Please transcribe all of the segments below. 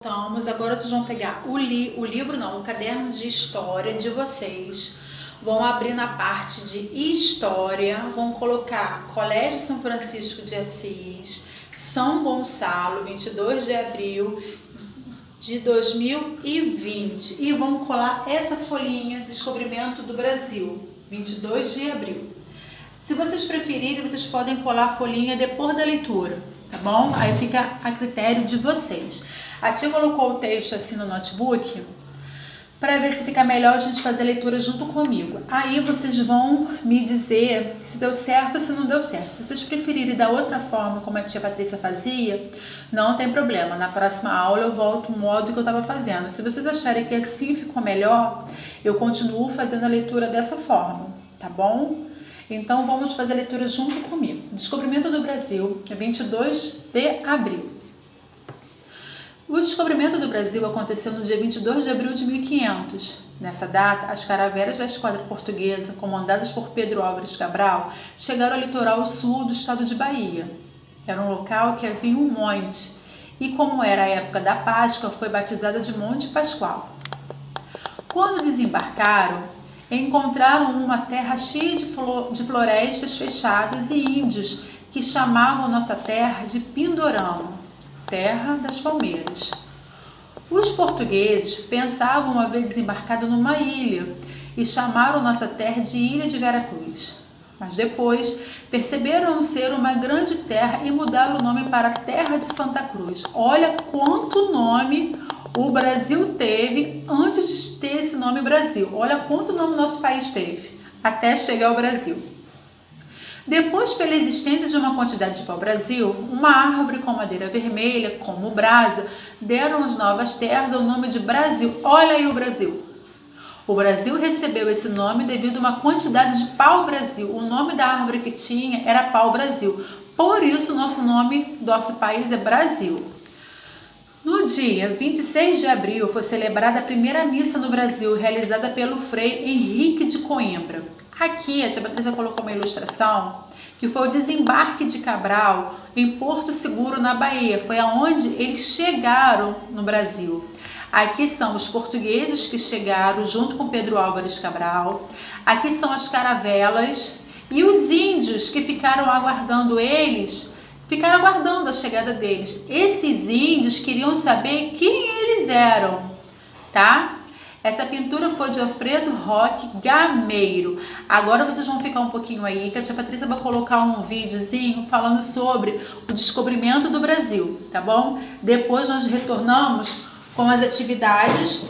Agora vocês vão pegar o caderno de história de vocês, vão abrir na parte de história, vão colocar Colégio São Francisco de Assis, São Gonçalo, 22 de abril de 2020, e vão colar essa folhinha, Descobrimento do Brasil, 22 de abril. Se vocês preferirem, vocês podem colar a folhinha depois da leitura, tá bom? Aí fica a critério de vocês. A tia colocou o texto assim no notebook para ver se fica melhor a gente fazer a leitura junto comigo. Aí vocês vão me dizer se deu certo ou se não deu certo. Se vocês preferirem da outra forma, como a tia Patrícia fazia, não tem problema. Na próxima aula eu volto o modo que eu estava fazendo. Se vocês acharem que assim ficou melhor, eu continuo fazendo a leitura dessa forma, tá bom? Então vamos fazer a leitura junto comigo. Descobrimento do Brasil, 22 de abril. O descobrimento do Brasil aconteceu no dia 22 de abril de 1500. Nessa data, as caravelas da esquadra portuguesa, comandadas por Pedro Álvares Cabral, chegaram ao litoral sul do estado de Bahia. Era um local que havia um monte, e como era a época da Páscoa, foi batizada de Monte Pascoal. Quando desembarcaram, encontraram uma terra cheia de florestas fechadas e índios que chamavam nossa terra de Pindorama, terra das palmeiras. Os portugueses pensavam haver desembarcado numa ilha e chamaram nossa terra de Ilha de Veracruz. Mas depois perceberam ser uma grande terra e mudaram o nome para Terra de Santa Cruz. Olha quanto nome o Brasil teve antes de ter esse nome Brasil. Olha quanto nome nosso país teve até chegar ao Brasil. Depois, pela existência de uma quantidade de pau-brasil, uma árvore com madeira vermelha, como brasa, deram às novas terras o nome de Brasil. Olha aí o Brasil. O Brasil recebeu esse nome devido a uma quantidade de pau-brasil. O nome da árvore que tinha era pau-brasil. Por isso, nosso nome, nosso país é Brasil. No dia 26 de abril, foi celebrada a primeira missa no Brasil, realizada pelo Frei Henrique de Coimbra. Aqui a tia Patrícia colocou uma ilustração que foi o desembarque de Cabral em Porto Seguro, na Bahia. Foi aonde eles chegaram no Brasil. Aqui são os portugueses que chegaram junto com Pedro Álvares Cabral. Aqui são as caravelas e os índios que ficaram aguardando a chegada deles. Esses índios queriam saber quem eles eram, tá? Essa pintura foi de Alfredo Roque Gameiro. Agora vocês vão ficar um pouquinho aí, que a tia Patrícia vai colocar um videozinho falando sobre o descobrimento do Brasil, tá bom? Depois nós retornamos com as atividades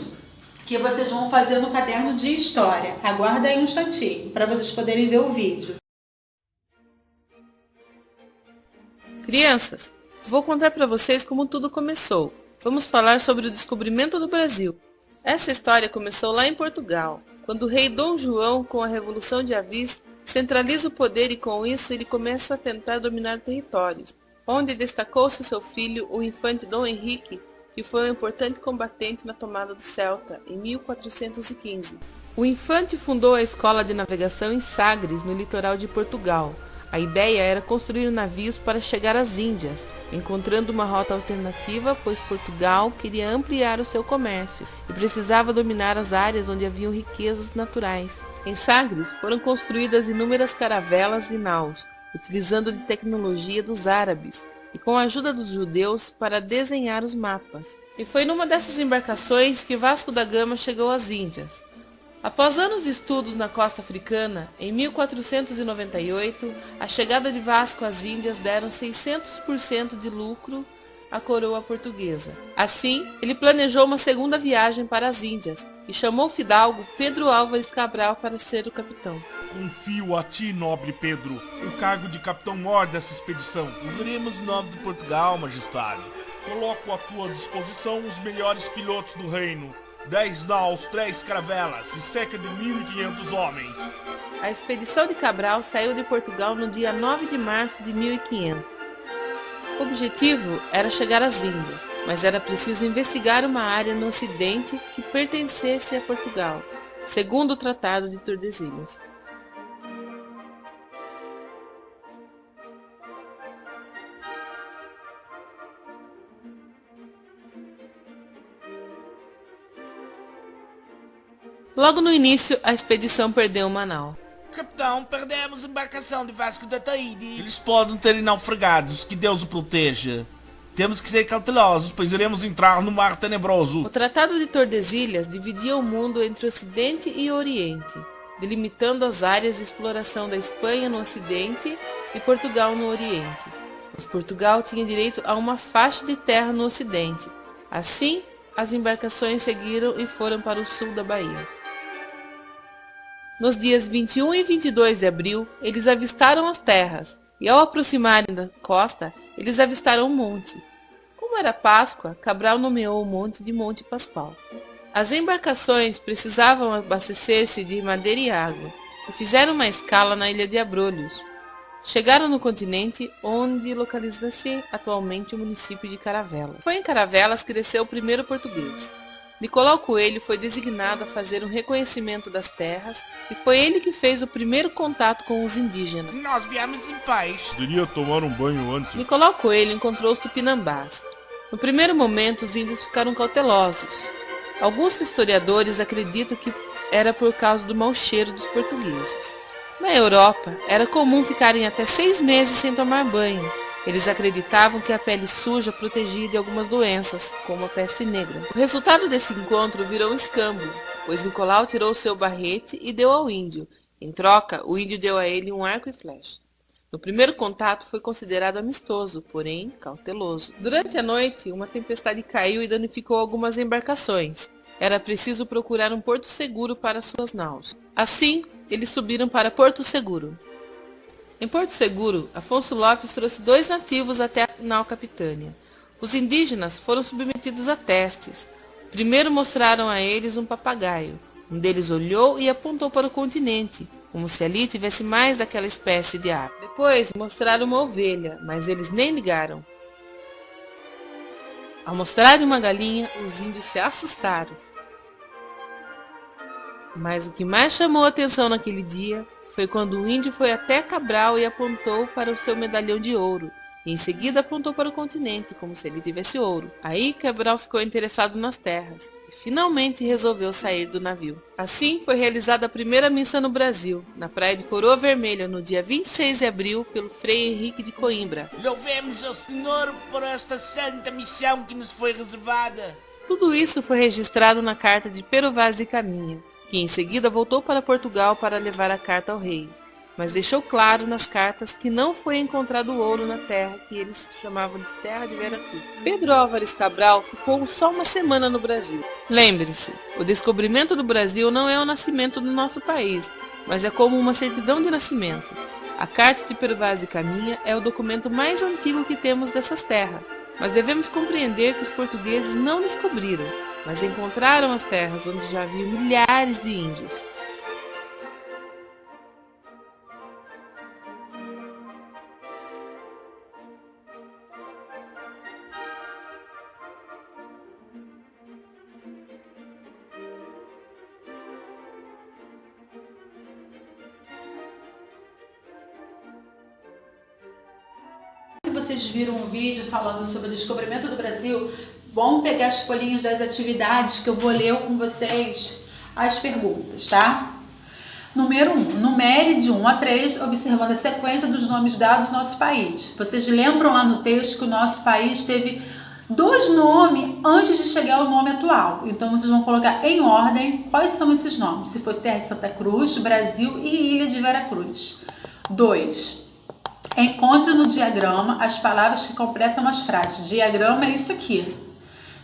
que vocês vão fazer no caderno de história. Aguarda aí um instantinho, para vocês poderem ver o vídeo. Crianças, vou contar para vocês como tudo começou. Vamos falar sobre o descobrimento do Brasil. Essa história começou lá em Portugal, quando o rei Dom João, com a Revolução de Avis, centraliza o poder e com isso ele começa a tentar dominar territórios, onde destacou-se o seu filho, o infante Dom Henrique, que foi um importante combatente na tomada do Celta, em 1415. O infante fundou a escola de navegação em Sagres, no litoral de Portugal. A ideia era construir navios para chegar às Índias, encontrando uma rota alternativa, pois Portugal queria ampliar o seu comércio e precisava dominar as áreas onde haviam riquezas naturais. Em Sagres foram construídas inúmeras caravelas e naus, utilizando de tecnologia dos árabes e com a ajuda dos judeus para desenhar os mapas. E foi numa dessas embarcações que Vasco da Gama chegou às Índias. Após anos de estudos na costa africana, em 1498, a chegada de Vasco às Índias deram 600% de lucro à coroa portuguesa. Assim, ele planejou uma segunda viagem para as Índias e chamou o fidalgo Pedro Álvares Cabral para ser o capitão. Confio a ti, nobre Pedro, o cargo de capitão-mor dessa expedição. Uniremos o nome de Portugal, majestade. Coloco à tua disposição os melhores pilotos do reino. 10 naus, 3 caravelas e cerca de 1.500 homens. A expedição de Cabral saiu de Portugal no dia 9 de março de 1500. O objetivo era chegar às Índias, mas era preciso investigar uma área no ocidente que pertencesse a Portugal, segundo o Tratado de Tordesilhas. Logo no início, a expedição perdeu uma nau. Capitão, perdemos a embarcação de Vasco da Taíde. Eles podem ter naufragados, que Deus o proteja. Temos que ser cautelosos, pois iremos entrar no mar tenebroso. O Tratado de Tordesilhas dividia o mundo entre Ocidente e Oriente, delimitando as áreas de exploração da Espanha no Ocidente e Portugal no Oriente. Mas Portugal tinha direito a uma faixa de terra no Ocidente. Assim, as embarcações seguiram e foram para o sul da Bahia. Nos dias 21 e 22 de abril, eles avistaram as terras, e ao aproximarem da costa, eles avistaram um monte. Como era Páscoa, Cabral nomeou o monte de Monte Pascoal. As embarcações precisavam abastecer-se de madeira e água, e fizeram uma escala na ilha de Abrolhos. Chegaram no continente, onde localiza-se atualmente o município de Caravelas. Foi em Caravelas que desceu o primeiro português. Nicolau Coelho foi designado a fazer um reconhecimento das terras e foi ele que fez o primeiro contato com os indígenas. Nós viemos em paz. Poderia tomar um banho antes. Nicolau Coelho encontrou os tupinambás. No primeiro momento, os índios ficaram cautelosos. Alguns historiadores acreditam que era por causa do mau cheiro dos portugueses. Na Europa, era comum ficarem até 6 meses sem tomar banho. Eles acreditavam que a pele suja protegia de algumas doenças, como a peste negra. O resultado desse encontro virou um escândalo, pois Nicolau tirou seu barrete e deu ao índio. Em troca, o índio deu a ele um arco e flecha. No primeiro contato foi considerado amistoso, porém cauteloso. Durante a noite, uma tempestade caiu e danificou algumas embarcações. Era preciso procurar um porto seguro para suas naus. Assim, eles subiram para Porto Seguro. Em Porto Seguro, Afonso Lopes trouxe 2 nativos até a nau capitânia. Os indígenas foram submetidos a testes. Primeiro mostraram a eles um papagaio. Um deles olhou e apontou para o continente, como se ali tivesse mais daquela espécie de ave. Depois mostraram uma ovelha, mas eles nem ligaram. Ao mostrarem uma galinha, os índios se assustaram. Mas o que mais chamou a atenção naquele dia foi quando o índio foi até Cabral e apontou para o seu medalhão de ouro, e em seguida apontou para o continente, como se ele tivesse ouro. Aí Cabral ficou interessado nas terras, e finalmente resolveu sair do navio. Assim foi realizada a primeira missa no Brasil, na praia de Coroa Vermelha, no dia 26 de abril, pelo Frei Henrique de Coimbra. Louvemos ao Senhor por esta santa missão que nos foi reservada. Tudo isso foi registrado na carta de Pero Vaz de Caminha, que em seguida voltou para Portugal para levar a carta ao rei, mas deixou claro nas cartas que não foi encontrado ouro na terra que eles chamavam de Terra de Veracruz. Pedro Álvares Cabral ficou só uma semana no Brasil. Lembre-se, o descobrimento do Brasil não é o nascimento do nosso país, mas é como uma certidão de nascimento. A carta de Pero Vaz de Caminha é o documento mais antigo que temos dessas terras, mas devemos compreender que os portugueses não descobriram, mas encontraram as terras onde já havia milhares de índios. Vocês viram um vídeo falando sobre o descobrimento do Brasil, vamos pegar as folhinhas das atividades que eu vou ler com vocês as perguntas, tá? Número 1. Numere de 1 a 3, observando a sequência dos nomes dados no nosso país. Vocês lembram lá no texto que o nosso país teve 2 nomes antes de chegar ao nome atual. Então, vocês vão colocar em ordem quais são esses nomes. Se for Terra de Santa Cruz, Brasil e Ilha de Veracruz. 2. Encontre no diagrama as palavras que completam as frases. Diagrama é isso aqui,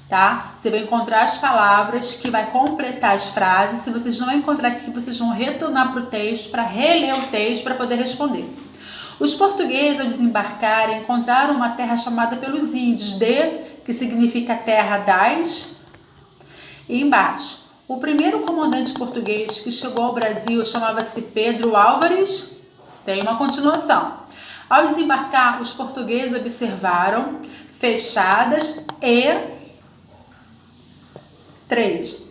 tá? Você vai encontrar as palavras que vai completar as frases. Se vocês não encontrar aqui, vocês vão retornar para o texto, para reler o texto, para poder responder. Os portugueses, ao desembarcarem, encontraram uma terra chamada pelos índios de, que significa terra das, e embaixo. O primeiro comandante português que chegou ao Brasil chamava-se Pedro Álvares. Tem uma continuação. Ao desembarcar, os portugueses observaram fechadas e 3.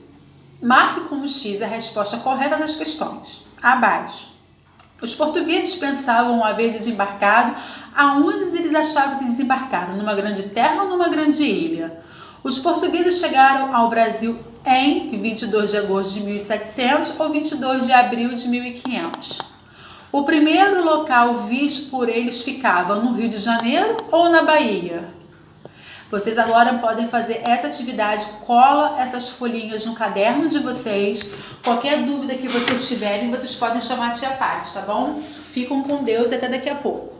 Marque com um X a resposta correta das questões. Abaixo. Os portugueses pensavam haver desembarcado aonde eles achavam que desembarcaram, numa grande terra ou numa grande ilha. Os portugueses chegaram ao Brasil em 22 de agosto de 1700 ou 22 de abril de 1500. O primeiro local visto por eles ficava no Rio de Janeiro ou na Bahia? Vocês agora podem fazer essa atividade, cola essas folhinhas no caderno de vocês. Qualquer dúvida que vocês tiverem, vocês podem chamar a tia Paty, tá bom? Ficam com Deus e até daqui a pouco.